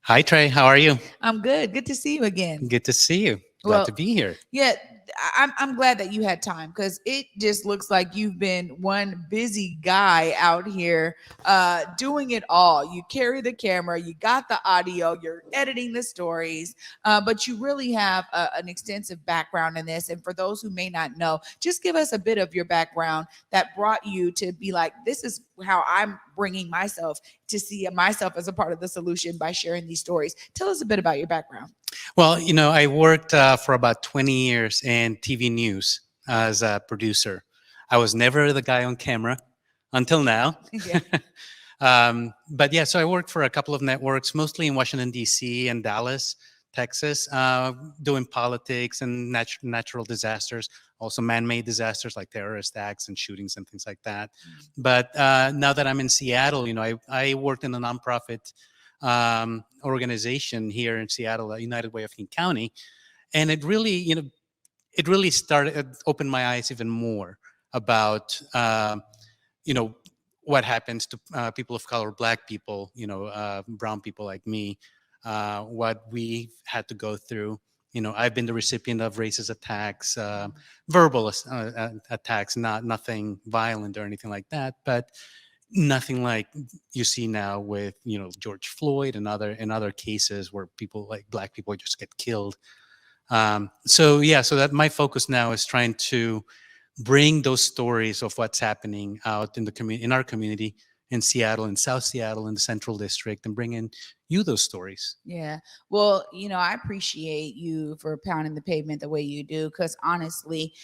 Hi, Trey. How are you? I'm good. Good to see you again. Good to see you. Glad Well, to be here. yeah, I'm glad that you had time because it just looks like you've been one busy guy out here doing it all. You carry the camera, you got the audio, you're editing the stories, but you really have an extensive background in this. And for those who may not know, just give us a bit of your background that brought you to be like, this is how I'm bringing myself to see myself as a part of the solution by sharing these stories. Tell us a bit about your background. Well, I worked for about 20 years in TV news as a producer. I was never the guy on camera until now. Yeah. But yeah, so I worked for a couple of networks, mostly in Washington, D.C. and Dallas, Texas, doing politics and natural disasters, also man-made disasters like terrorist acts and shootings and things like that. But now that I'm in Seattle, I worked in a nonprofit organization here in Seattle, United Way of King County, and it really opened my eyes even more about you know what happens to people of color, black people, brown people like me, what we had to go through. I've been the recipient of racist attacks, verbal attacks, nothing violent or anything like that, but nothing like you see now with George Floyd and other cases where people like black people just get killed. So that my focus now is trying to bring those stories of what's happening out in the community, in our community, in Seattle, in South Seattle, in the Central District, and bring in you those stories. Yeah. Well, I appreciate you for pounding the pavement the way you do. Cause honestly,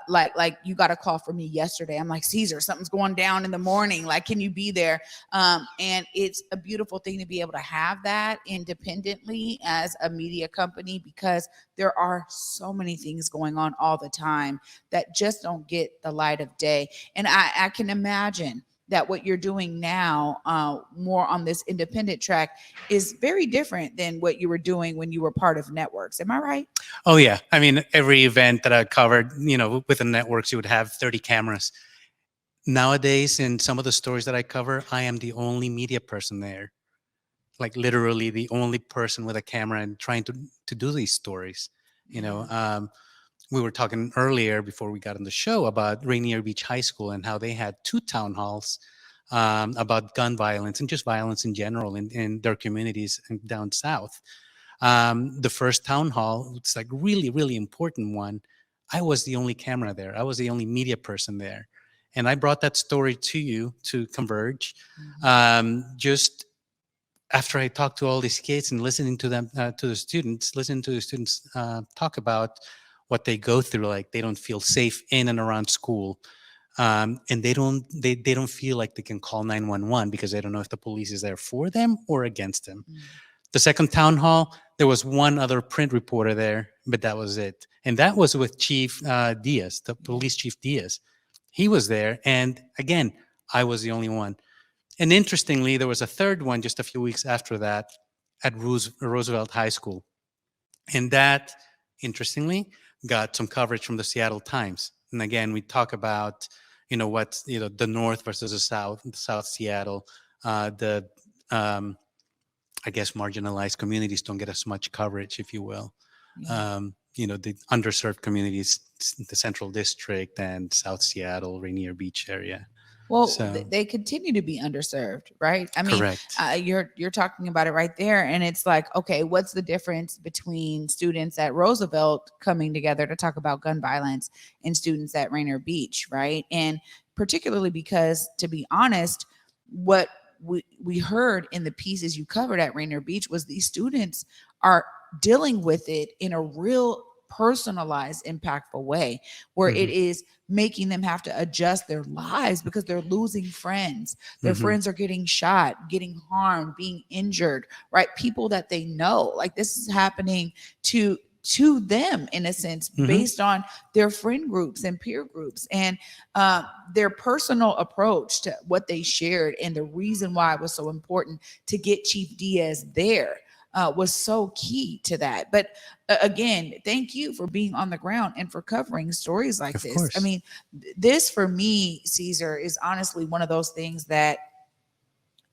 like you got a call from me yesterday. I'm like, Cesar, something's going down in the morning. Like, can you be there? And it's a beautiful thing to be able to have that independently as a media company, because there are so many things going on all the time that just don't get the light of day. And I can imagine that what you're doing now, more on this independent track, is very different than what you were doing when you were part of networks. Am I right? Oh yeah, I mean every event that I covered, with the networks, you would have 30 cameras. Nowadays, in some of the stories that I cover, I am the only media person there, like literally the only person with a camera and trying to do these stories. You know, we were talking earlier before we got on the show about Rainier Beach High School and how they had two town halls about gun violence and just violence in general in their communities down south. The first town hall, it's like really, really important one. I was the only camera there. I was the only media person there. And I brought that story to you, to Converge, just after I talked to all these kids and listening to them, listening to the students talk about what they go through, like they don't feel safe in and around school, and they don't feel like they can call 911 because they don't know if the police is there for them or against them. The second town hall, there was one other print reporter there, but that was it, and that was with Chief Diaz, the police chief Diaz. He was there, and again, I was the only one. And interestingly, there was a third one just a few weeks after that at Roosevelt High School. And that, interestingly, got some coverage from the Seattle Times. And again, we talk about, what's, the North versus the South Seattle. The, I guess, marginalized communities don't get as much coverage, if you will. The underserved communities, the Central District and South Seattle, Rainier Beach area. Well, they continue to be underserved, right? I mean, correct. You're talking about it right there, and it's like, okay, what's the difference between students at Roosevelt coming together to talk about gun violence and students at Rainier Beach, right? And particularly because, to be honest, what we heard in the pieces you covered at Rainier Beach was these students are dealing with it in a real personalized, impactful way, where it is making them have to adjust their lives because they're losing friends. Their friends are getting shot, getting harmed, being injured, right? People that they know. Like, this is happening to them in a sense, based on their friend groups and peer groups, and their personal approach to what they shared. And the reason why it was so important to get Chief Diaz there was so key to that. But again, thank you for being on the ground and for covering stories like this. Course. I mean, this for me, Cesar, is honestly one of those things that,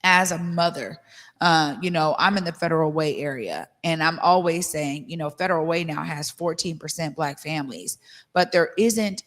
as a mother, I'm in the Federal Way area, and I'm always saying, Federal Way now has 14% Black families, but there isn't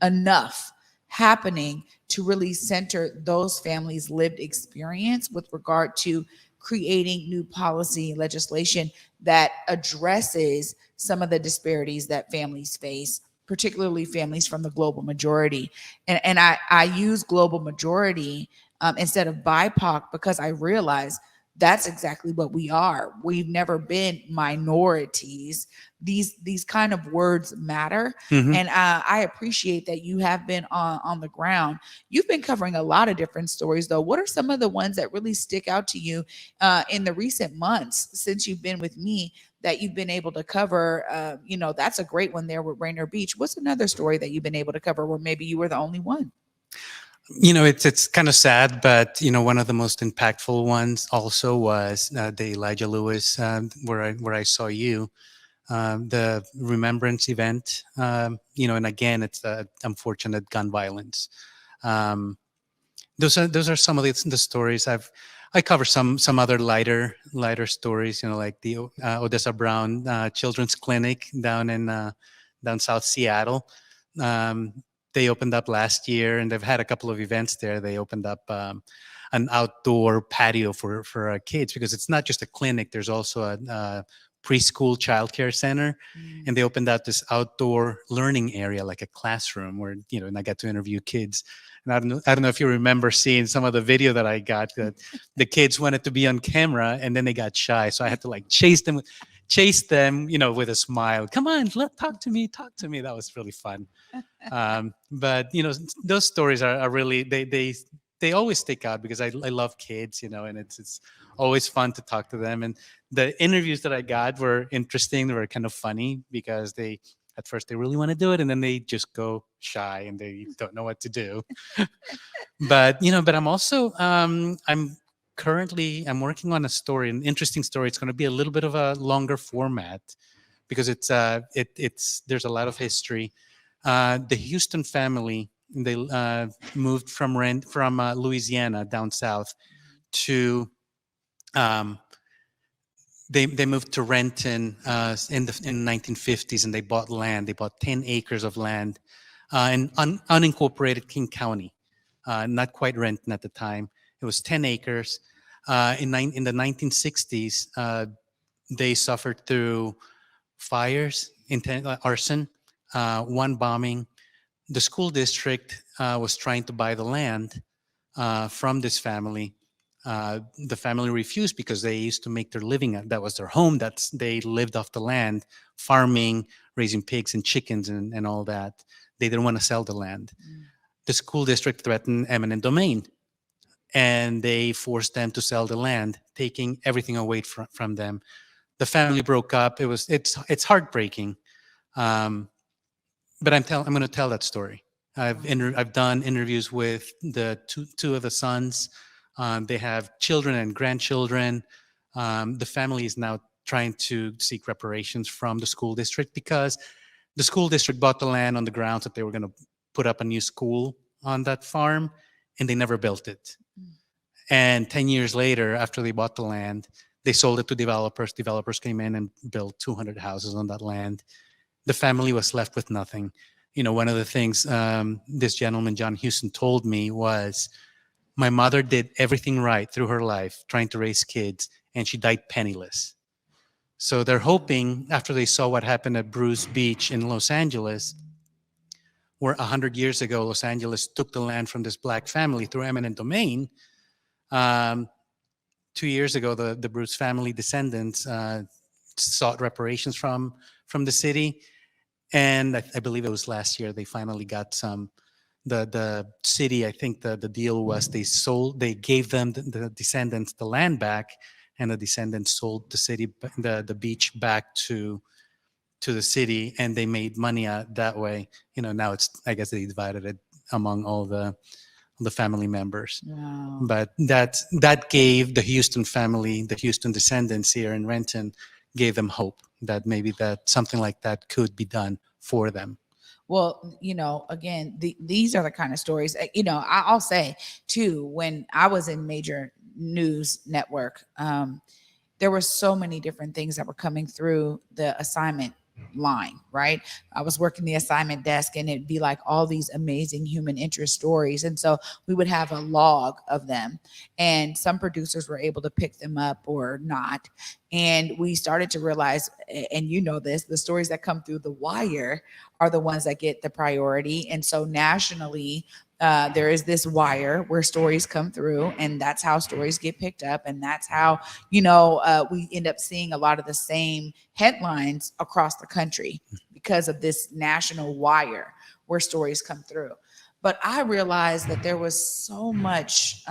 enough happening to really center those families' lived experience with regard to creating new policy legislation that addresses some of the disparities that families face, particularly families from the global majority. And I use global majority instead of BIPOC because I realize that's exactly what we are. We've never been minorities. These kind of words matter, Mhm. and I appreciate that you have been on the ground. You've been covering a lot of different stories, though. What are some of the ones that really stick out to you in the recent months since you've been with me that you've been able to cover? That's a great one there with Rainier Beach. What's another story that you've been able to cover where maybe you were the only one? It's kind of sad, but one of the most impactful ones also was the Elijah Lewis, where I saw you, the remembrance event. And again, it's the unfortunate gun violence. Um, those are some of the stories I cover some other lighter stories, like the Odessa Brown Children's Clinic down South Seattle. Um, they opened up last year, and they've had a couple of events there. They opened up an outdoor patio for kids, because it's not just a clinic. There's also a preschool childcare center, and they opened out this outdoor learning area, like a classroom, where and I got to interview kids. And I don't know if you remember seeing some of the video that I got, that the kids wanted to be on camera and then they got shy. So I had to like chase them, with a smile. Come on, talk to me, talk to me. That was really fun. But those stories are really, they always stick out, because I love kids, and it's always fun to talk to them. And the interviews that I got were interesting. They were kind of funny, because at first they really want to do it, and then they just go shy and they don't know what to do. But I'm also I'm working on a story, an interesting story. It's going to be a little bit of a longer format, because it's there's a lot of history. The Houston family, they moved from Louisiana down south to um, they moved to Renton in the 1950s, and they bought land. They bought 10 acres of land in unincorporated King County, not quite Renton at the time. It was 10 acres. In the 1960s, they suffered through fires, arson, one bombing. The school district was trying to buy the land from this family. The family refused, because they used to make their living. That was their home. They lived off the land, farming, raising pigs and chickens, and all that. They didn't want to sell the land. The school district threatened eminent domain, and they forced them to sell the land, taking everything away from them. The family broke up. It's heartbreaking. Um, but I'm going to tell that story. I've done interviews with the two of the sons. They have children and grandchildren. The family is now trying to seek reparations from the school district, because the school district bought the land on the grounds that they were going to put up a new school on that farm, and they never built it. And 10 years later, after they bought the land, they sold it to developers. Developers came in and built 200 houses on that land. The family was left with nothing. One of the things this gentleman, John Houston, told me was, my mother did everything right through her life, trying to raise kids, and she died penniless. So they're hoping, after they saw what happened at Bruce Beach in Los Angeles, where 100 years ago, Los Angeles took the land from this black family through eminent domain. 2 years ago, the Bruce family descendants sought reparations from the city. And I believe it was last year, they finally got some. The city, I think the deal was they gave them, the descendants, the land back, and the descendants sold the city, the beach back to the city, and they made money that way. Now I guess they divided it among all the family members. Wow. But that gave the Houston family, the Houston descendants here in Renton, gave them hope that maybe that something like that could be done for them. Well, again, these are the kind of stories, I'll say too, when I was in major news network, there were so many different things that were coming through the assignment line, right? I was working the assignment desk and it'd be like all these amazing human interest stories. And so we would have a log of them, and some producers were able to pick them up or not. And we started to realize, and you know this, the stories that come through the wire are the ones that get the priority. And so nationally, there is this wire where stories come through, and that's how stories get picked up, and that's how we end up seeing a lot of the same headlines across the country because of this national wire where stories come through. But I realized that there was so much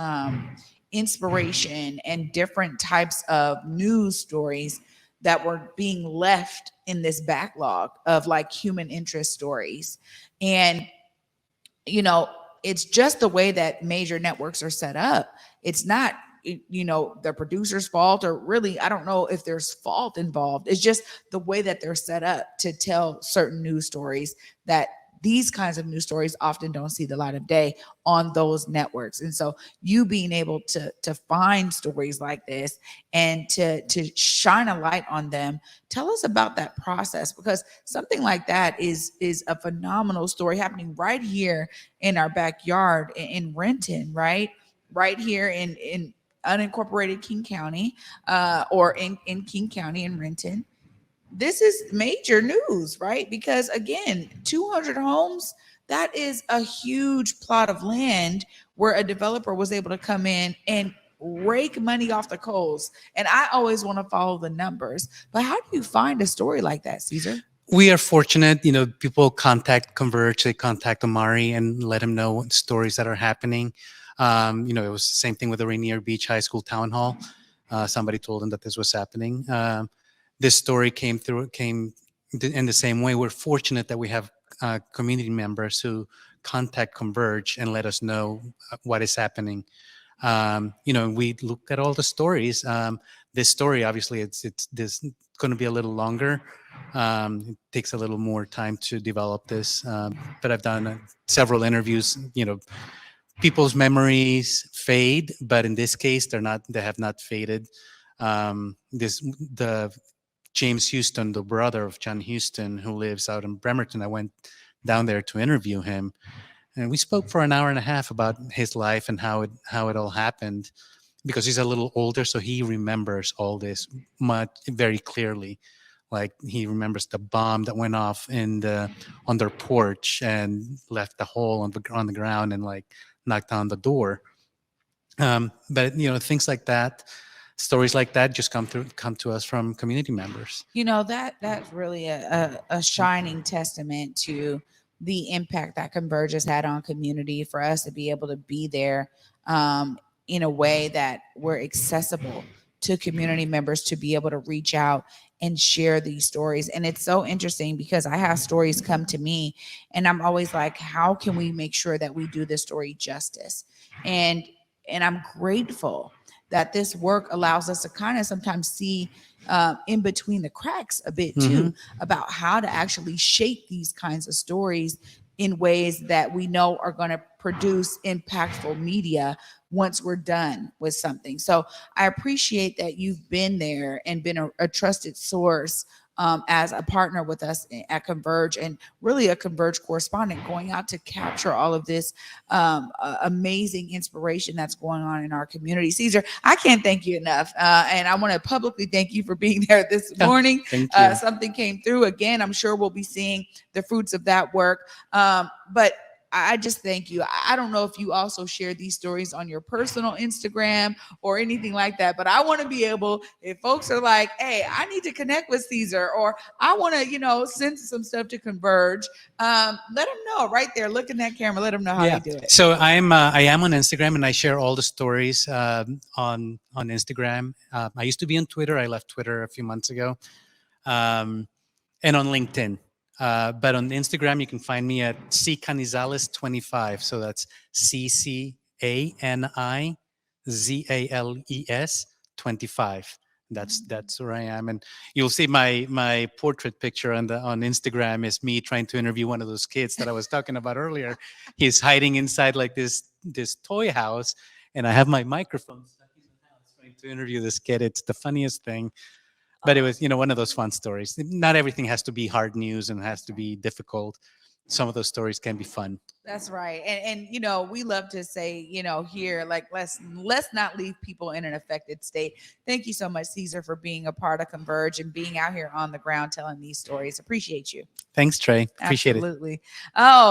inspiration and different types of news stories that were being left in this backlog of like human interest stories. And you know, it's just the way that major networks are set up. It's not, the producer's fault, or really, I don't know if there's fault involved. It's just the way that they're set up to tell certain news stories, that these kinds of news stories often don't see the light of day on those networks. And so you being able to find stories like this and to shine a light on them, tell us about that process, because something like that is a phenomenal story happening right here in our backyard in Renton, right here in unincorporated King County, or in King County in Renton. This is major news, right? Because again, 200 homes, that is a huge plot of land where a developer was able to come in and rake money off the coals. And I always want to follow the numbers. But how do you find a story like that, Cesar? We are fortunate, people contact Converge, they contact Omari and let him know stories that are happening. It was the same thing with the Rainier Beach High School Town Hall. Somebody told him that this was happening. This story came in the same way. We're fortunate that we have community members who contact Converge and let us know what is happening. We look at all the stories. This story, obviously, it's this going to be a little longer. It takes a little more time to develop this, but I've done several interviews. People's memories fade, but in this case, they have not faded. The James Houston, the brother of John Houston, who lives out in Bremerton, I went down there to interview him, and we spoke for an hour and a half about his life and how it all happened, because he's a little older, so he remembers all this very clearly. Like, he remembers the bomb that went off on their porch and left a hole on the ground and like knocked on the door. But things like that, stories like that, just come to us from community members. That's really a shining testament to the impact that Converge has had on community, for us to be able to be there in a way that we're accessible to community members, to be able to reach out and share these stories. And it's so interesting because I have stories come to me and I'm always like, how can we make sure that we do this story justice? And I'm grateful that this work allows us to kind of sometimes see in between the cracks a bit too, about how to actually shape these kinds of stories in ways that we know are going to produce impactful media once we're done with something. So I appreciate that you've been there and been a trusted source as a partner with us at Converge, and really a Converge correspondent, going out to capture all of this amazing inspiration that's going on in our community. Cesar, I can't thank you enough. And I want to publicly thank you for being there this morning. Thank you. Something came through. Again, I'm sure we'll be seeing the fruits of that work. But I just thank you. I don't know if you also share these stories on your personal Instagram or anything like that, but I want to be able, if folks are like, hey, I need to connect with Cesar, or I want to, send some stuff to Converge, let them know right there. Look in that camera. Let them know how you do it. So I am on Instagram, and I share all the stories on Instagram. I used to be on Twitter. I left Twitter a few months ago, and on LinkedIn. But on Instagram, you can find me at Canizales25. So that's CCANIZALES 25. That's where I am, and you'll see my portrait picture on Instagram is me trying to interview one of those kids that I was talking about earlier. He's hiding inside like this toy house, and I have my microphone stuck to interview this kid. It's the funniest thing. But it was, one of those fun stories. Not everything has to be hard news and has to be difficult. Some of those stories can be fun. That's right. And we love to say, here, like let's not leave people in an affected state. Thank you so much, Cesar, for being a part of Converge and being out here on the ground telling these stories. Appreciate you. Thanks, Trey. Appreciate it. Absolutely. Oh.